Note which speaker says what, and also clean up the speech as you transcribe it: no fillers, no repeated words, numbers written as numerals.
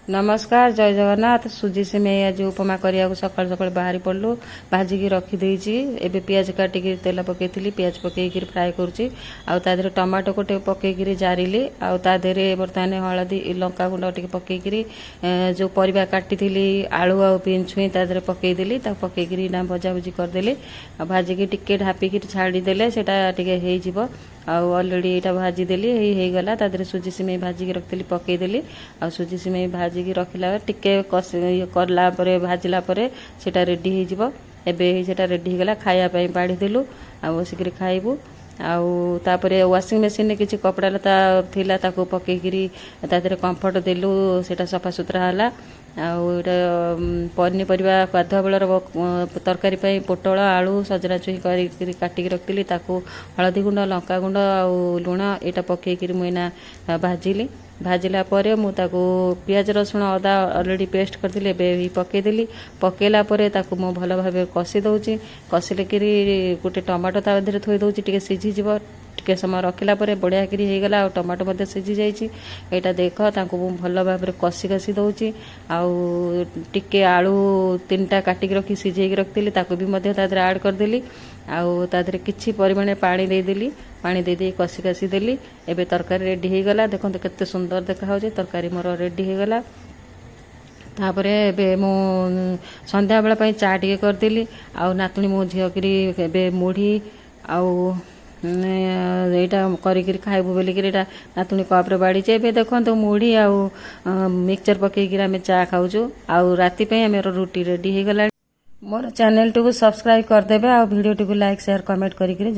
Speaker 1: नमस्कार जय जगन्नाथ सुजी सिमेई आज उपमा करिया सकाल सकाल बाहरी पड़लु भाजिकी रखीदे एबे पियाज काटिक तेल पकई पियाज पकईकि फ्राए करुच्ची आउे टमाटो गोटे पकईकि जारिली आउे बर्तमान हलदी लंका गुंड टे पकईकि जो परिबा काटी आलू आ बीन्स छुई तादे पकईदेली पकईकि भजा भुजी करदेली भाजिकी टिके ढापिक छाड़ीदेले सेटा टिके हो ऑलरेडी यहाँ भाजीदेली गला तादे सुजी सिमेई भाजिकी रखी पकईदेली आ सुजी सिमेई भाजिकी रखला टिके करला भाजिला सेटा रेडी हो एबे रेडी होगला खायापाई बाढ़ीदेलु आ बसिक खाइबू आउे वाशिंग मशीन में किसी कपड़ा लता थिला ताको पकईकि कंफर्ट देलु सेटा सफा सुतरा है आउटा पनीपरिया गाधुआ बेलर तरकारी पोटल आलू सजना छुई काटिक रखी हलदी गुंड लंका गुंड लुण यहाँ पकईकि मुझे भाजिली भाजिला मुझे पियाज रसुण अदा ऑलरेडी पेस्ट करदेली पकईदेली पकईला मु भल भाव कषि दौची कषिले गोटे टमाटो ता देहरे थोई दौची टिके सीझीज टिके समय रखला बढ़िया होगला आ टमाटो मध्य सीझी जाइए देख तांको भल भाव कषि कषि दौची टिके आलू 3टा काटिक रखी सीझे रखी भी आड करदेली आदि किसी परिमाण पानी देदेली पानी दे कषि कषि देली एबे तरकारी रेडी होगला देखो केते सुंदर देखा तरकारी मोर रेडी होगला तापर एबे मु संध्या बेला चा टिके करदेली आ नातुणी मो झीकरी एबे मुढ़ी यहाँ करी खाइबू बोलिक नातुणी कप्रे बाड़ी ए देखो मुढ़ी आ मिक्सचर पकईकि आम चा खाऊँ आउ राति आम रुटी रेडी होगला मोर चैनल टी सब्सक्राइब करदेवे आ वीडियो टी लाइक शेयर कमेंट करी जणे।